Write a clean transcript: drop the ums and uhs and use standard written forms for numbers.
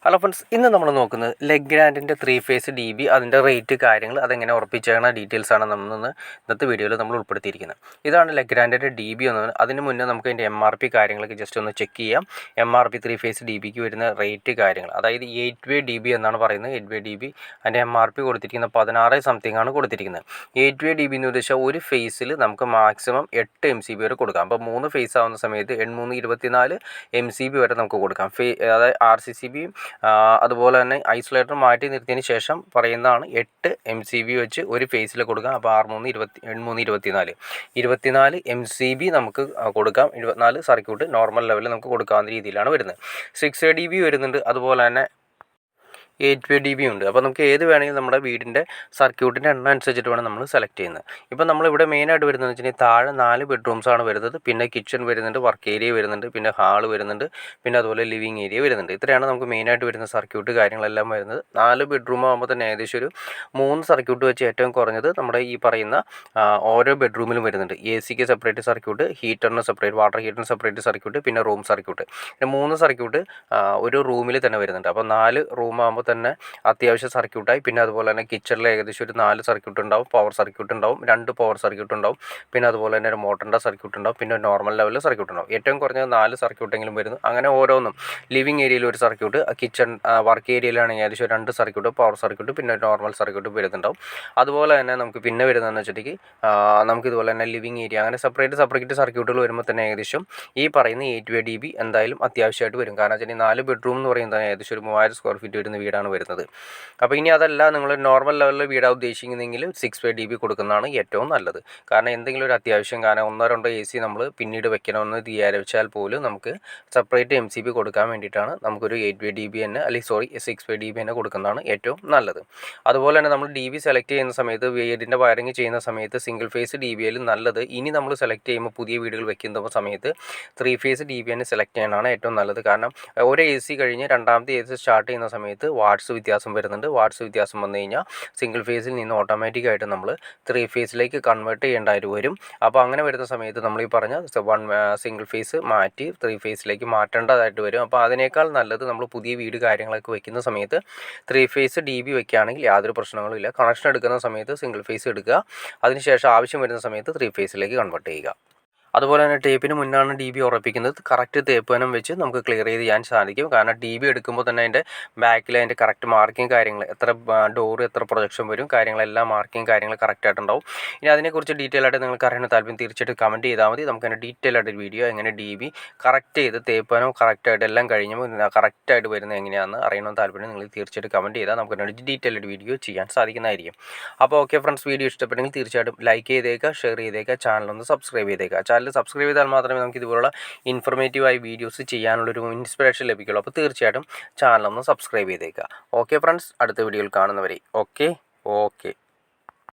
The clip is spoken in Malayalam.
ഹലോ ഫ്രണ്ട്സ്, ഇന്ന് നമ്മൾ നോക്കുന്നത് ലെഗ്രാൻഡിൻ്റെ 3 ഫേസ് ഡി ബി അതിൻ്റെ റേറ്റ് കാര്യങ്ങൾ അതെങ്ങനെ ഉറപ്പിച്ചേക്കണ ഡീറ്റെയിൽസാണ് ഇന്നത്തെ വീഡിയോയിൽ നമ്മൾ ഉൾപ്പെടുത്തിയിരിക്കുന്നത്. ഇതാണ് ലെഗ്രാൻഡിൻ്റെ ഡി ബി എന്ന്. അതിന് മുന്നേ നമുക്ക് അതിൻ്റെ MRP കാര്യങ്ങളൊക്കെ ജസ്റ്റ് ഒന്ന് ചെക്ക് ചെയ്യാം. MRP 3 ഫേസ് ഡി ബിക്ക് വരുന്ന റേറ്റ് കാര്യങ്ങൾ, അതായത് 8 വേ ഡി ബി എന്നാണ് പറയുന്നത്. 8 വേ ഡി ബി അതിൻ്റെ MRP കൊടുത്തിരിക്കുന്ന 16 സംതിങ് ആണ് കൊടുത്തിരിക്കുന്നത്. 8 വേ ഡി ബി എന്ന് ഉദ്ദേശിച്ചാൽ ഒരു ഫേസിൽ നമുക്ക് മാക്സിമം 8 MCB വരെ കൊടുക്കാം. അപ്പോൾ 3 ഫേസ് ആവുന്ന സമയത്ത് 324 MCB വരെ നമുക്ക് കൊടുക്കാം. അതായത് RCCB അതുപോലെ തന്നെ ഐസൊലേറ്റർ മാറ്റി നിർത്തിയതിന് ശേഷം പറയുന്നതാണ് 8 MCB വെച്ച് ഒരു ഫേസിൽ കൊടുക്കാം. അപ്പോൾ 24 MCB നമുക്ക് കൊടുക്കാം. 24 സർക്യൂട്ട് നോർമൽ ലെവലിൽ നമുക്ക് കൊടുക്കാവുന്ന രീതിയിലാണ് വരുന്നത്. 6 ADB വരുന്നുണ്ട്. അതുപോലെ തന്നെ 8 വേ ഡി ബി ഉണ്ട്. അപ്പോൾ നമുക്ക് ഏത് വേണമെങ്കിലും നമ്മുടെ വീടിൻ്റെ സർക്യൂട്ടിൻ്റെ എണ്ണം അനുസരിച്ചിട്ട് വേണം നമ്മൾ സെലക്ട് ചെയ്യുന്നത്. ഇപ്പോൾ നമ്മളിവിടെ മെയിനായിട്ട് വരുന്നതെന്ന് വെച്ചിട്ടുണ്ടെങ്കിൽ താഴെ 4 ബെഡ്റൂംസാണ് വരുന്നത്. പിന്നെ കിച്ചൺ വരുന്നുണ്ട്, വർക്ക് ഏരിയ വരുന്നുണ്ട്, പിന്നെ ഹാൾ വരുന്നുണ്ട്, പിന്നെ അതുപോലെ ലിവിങ് ഏരിയ വരുന്നുണ്ട്. ഇത്രയാണ് നമുക്ക് മെയിനായിട്ട് വരുന്ന സർക്യൂട്ട് കാര്യങ്ങളെല്ലാം വരുന്നത്. 4 ബെഡ്റൂം ആകുമ്പോൾ തന്നെ ഏകദേശം ഒരു 3 സർക്യൂട്ട് വെച്ച് ഏറ്റവും കുറഞ്ഞത് നമ്മുടെ ഈ പറയുന്ന ഓരോ ബെഡ്റൂമിലും വരുന്നുണ്ട്. AC-ക്ക് സെപ്പറേറ്റ് സർക്യൂട്ട്, ഹീറ്ററിന് സെപ്പറേറ്റ്, വാട്ടർ ഹീറ്ററിന് സെപ്പറേറ്റ് സർക്യൂട്ട്, പിന്നെ റൂം സർക്യൂട്ട്. പിന്നെ 3 സർക്യൂട്ട് ഒരു റൂമിൽ തന്നെ വരുന്നുണ്ട്. അപ്പോൾ 4 റൂമാകുമ്പോൾ തന്നെ അത്യാവശ്യം സർക്യൂട്ടായി. പിന്നെ അതുപോലെ തന്നെ കിച്ചണിൽ ഏകദേശം ഒരു 4 സർക്യൂട്ട് ഉണ്ടാവും. പവർ സർക്യൂട്ട് ഉണ്ടാവും, 2 പവർ സർക്യൂട്ട് ഉണ്ടാവും. പിന്നെ അതുപോലെ തന്നെ ഒരു മോട്ടറിൻ്റെ സർക്യൂട്ട് ഉണ്ടാവും. പിന്നെ നോർമൽ ലെവലിൽ സർക്യൂട്ട് ഉണ്ടാവും. ഏറ്റവും കുറഞ്ഞത് 4 സർക്യൂട്ടെങ്കിലും വരുന്നു. അങ്ങനെ ഓരോന്നും ലിവിങ് ഏരിയയിൽ ഒരു സർക്യൂട്ട്, കിച്ചൺ വർക്ക് ഏരിയയിലാണെങ്കിൽ ഏകദേശം 2 സർക്യൂട്ട്, പവർ സർക്യൂട്ട്, പിന്നെ നോർമൽ സർക്യൂട്ട് വരുന്നുണ്ടാവും. അതുപോലെ തന്നെ നമുക്ക് പിന്നെ വരുന്നതെന്ന് വെച്ചിട്ടുണ്ടെങ്കിൽ നമുക്ക് ഇതുപോലെ തന്നെ ലിവിങ് ഏരിയ അങ്ങനെ സെപ്പറേറ്റ് സർക്യൂട്ടുകൾ വരുമ്പോൾ തന്നെ ഏകദേശം ഈ പറയുന്ന 8 വേ ഡി ബി എന്തായാലും അത്യാവശ്യമായിട്ട് വരും. കാരണം വെച്ചാൽ 4 ബെഡ്റൂം എന്ന് പറയുന്നത് ഏകദേശം ഒരു 3000 സ്ക്വയർ ഫീറ്റ് വരുന്ന വീടാണ് വരുന്നത്. അപ്പോൾ ഇനി അതല്ല നിങ്ങൾ നോർമൽ ലെവലിൽ വീടാണ് ഉദ്ദേശിക്കുന്നതെങ്കിൽ 6 വേ ഡി ബി കൊടുക്കുന്നതാണ് ഏറ്റവും നല്ലത്. കാരണം എന്തെങ്കിലും ഒരു അത്യാവശ്യം, കാരണം 1-2 AC നമ്മൾ പിന്നീട് വെക്കണമെന്ന് വിചാരിച്ചാൽ പോലും നമുക്ക് സെപ്പറേറ്റ് MCB കൊടുക്കാൻ വേണ്ടിയിട്ടാണ് നമുക്കൊരു 8 വേ ഡി ബി തന്നെ, അല്ലെങ്കിൽ 6 വേ ഡി ബി തന്നെ കൊടുക്കുന്നതാണ് ഏറ്റവും നല്ലത്. അതുപോലെ തന്നെ നമ്മൾ ഡി ബി സെലക്ട് ചെയ്യുന്ന സമയത്ത്, വീടിൻ്റെ വയറിങ് ചെയ്യുന്ന സമയത്ത് സിംഗിൾ ഫേസ് ഡി ബി ആയാലും നല്ലത്. ഇനി നമ്മൾ സെലക്ട് ചെയ്യുമ്പോൾ പുതിയ വീടുകൾ വെക്കുന്ന സമയത്ത് 3 ഫേസ് ഡി ബി തന്നെ സെലക്ട് ചെയ്യാനാണ് ഏറ്റവും നല്ലത്. കാരണം ഒരു AC കഴിഞ്ഞ് രണ്ടാമത്തെ AC സ്റ്റാർട്ട് ചെയ്യുന്ന സമയത്ത് വാട്ട്സ് വ്യത്യാസം വരുന്നുണ്ട്. വാട്ട്സ് വ്യത്യാസം വന്നു കഴിഞ്ഞാൽ സിംഗിൾ ഫേസിൽ നിന്ന് ഓട്ടോമാറ്റിക്കായിട്ട് നമ്മൾ 3 ഫേസിലേക്ക് കൺവേർട്ട് ചെയ്യേണ്ടതായിട്ട് വരും. അപ്പോൾ അങ്ങനെ വരുന്ന സമയത്ത് നമ്മൾ ഈ പറഞ്ഞ സിംഗിൾ ഫേസ് മാറ്റി 3 ഫേസിലേക്ക് മാറ്റേണ്ടതായിട്ട് വരും. അപ്പോൾ അതിനേക്കാൾ നല്ലത് നമ്മൾ പുതിയ വീട് കാര്യങ്ങളൊക്കെ വെക്കുന്ന സമയത്ത് 3 ഫേസ് ഡി ബി വെക്കുകയാണെങ്കിൽ യാതൊരു പ്രശ്നങ്ങളും ഇല്ല. കണക്ഷൻ എടുക്കുന്ന സമയത്ത് സിംഗിൾ ഫേസ് എടുക്കുക, അതിനുശേഷം ആവശ്യം വരുന്ന സമയത്ത് 3 ഫേസിലേക്ക് കൺവേർട്ട് ചെയ്യുക. അതുപോലെ തന്നെ ടേപ്പിന് മുന്നാണ് ഡി ബി ഉറപ്പിക്കുന്നത്. കറക്റ്റ് തേപ്പ് വനം വെച്ച് നമുക്ക് ക്ലിയർ ചെയ്ത് ചെയ്യാൻ സാധിക്കും. കാരണം ഡി ബി എടുക്കുമ്പോൾ തന്നെ അതിൻ്റെ ബാക്കിൽ അതിൻ്റെ കറക്റ്റ് മാർക്കിങ് കാര്യങ്ങൾ, എത്ര ഡോറ്, എത്ര പ്രൊജക്ഷൻ വരും, കാര്യങ്ങളെല്ലാം മാർക്കിങ് കാര്യങ്ങൾ കറക്റ്റായിട്ടുണ്ടാവും. ഇനി അതിനെക്കുറിച്ച് ഡീറ്റെയിൽ ആയിട്ട് നിങ്ങൾക്ക് അറിയണ താല്പര്യം തീർച്ചയായിട്ടും കമൻറ്റ് ചെയ്താൽ മതി. നമുക്ക് അതിൻ്റെ ഡീറ്റെയിൽ ആയിട്ട് വീഡിയോ എങ്ങനെ ഡി ബി കറക്റ്റ് ചെയ്ത് തേപ്പ് വനം കറക്റ്റായിട്ട് എല്ലാം കഴിഞ്ഞപ്പോൾ കറക്റ്റായിട്ട് വരുന്നത് എങ്ങനെയാണെന്ന് അറിയണമെന്ന് താല്പര്യം നിങ്ങൾ തീർച്ചയായിട്ടും കമൻറ്റ് ചെയ്താൽ നമുക്ക് അതിൻ്റെ ഡീറ്റെയിൽ ആയിട്ട് വീഡിയോ ചെയ്യാൻ സാധിക്കുന്നതായിരിക്കും. അപ്പോൾ ഓക്കെ ഫ്രണ്ട്സ്, വീഡിയോ ഇഷ്ടപ്പെട്ടെങ്കിൽ തീർച്ചയായിട്ടും ലൈക്ക് ചെയ്തേക്കുക, ഷെയർ ചെയ്തേക്കുക, ചാനലൊന്ന് സബ്സ്ക്രൈബ് ചെയ്തേക്കുക. ചാനൽ സബ്സ്ക്രൈബ് ചെയ്താൽ മാത്രമേ നമുക്ക് ഇതുപോലുള്ള ഇൻഫർമേറ്റീവായി വീഡിയോസ് ചെയ്യാനുള്ളൊരു ഇൻസ്പിറേഷൻ ലഭിക്കുള്ളൂ. അപ്പോൾ തീർച്ചയായിട്ടും ചാനലൊന്ന് സബ്സ്ക്രൈബ് ചെയ്തേക്കുക. ഓക്കെ ഫ്രണ്ട്സ്, അടുത്ത വീഡിയോയിൽ കാണുന്നവരെ ഓക്കെ.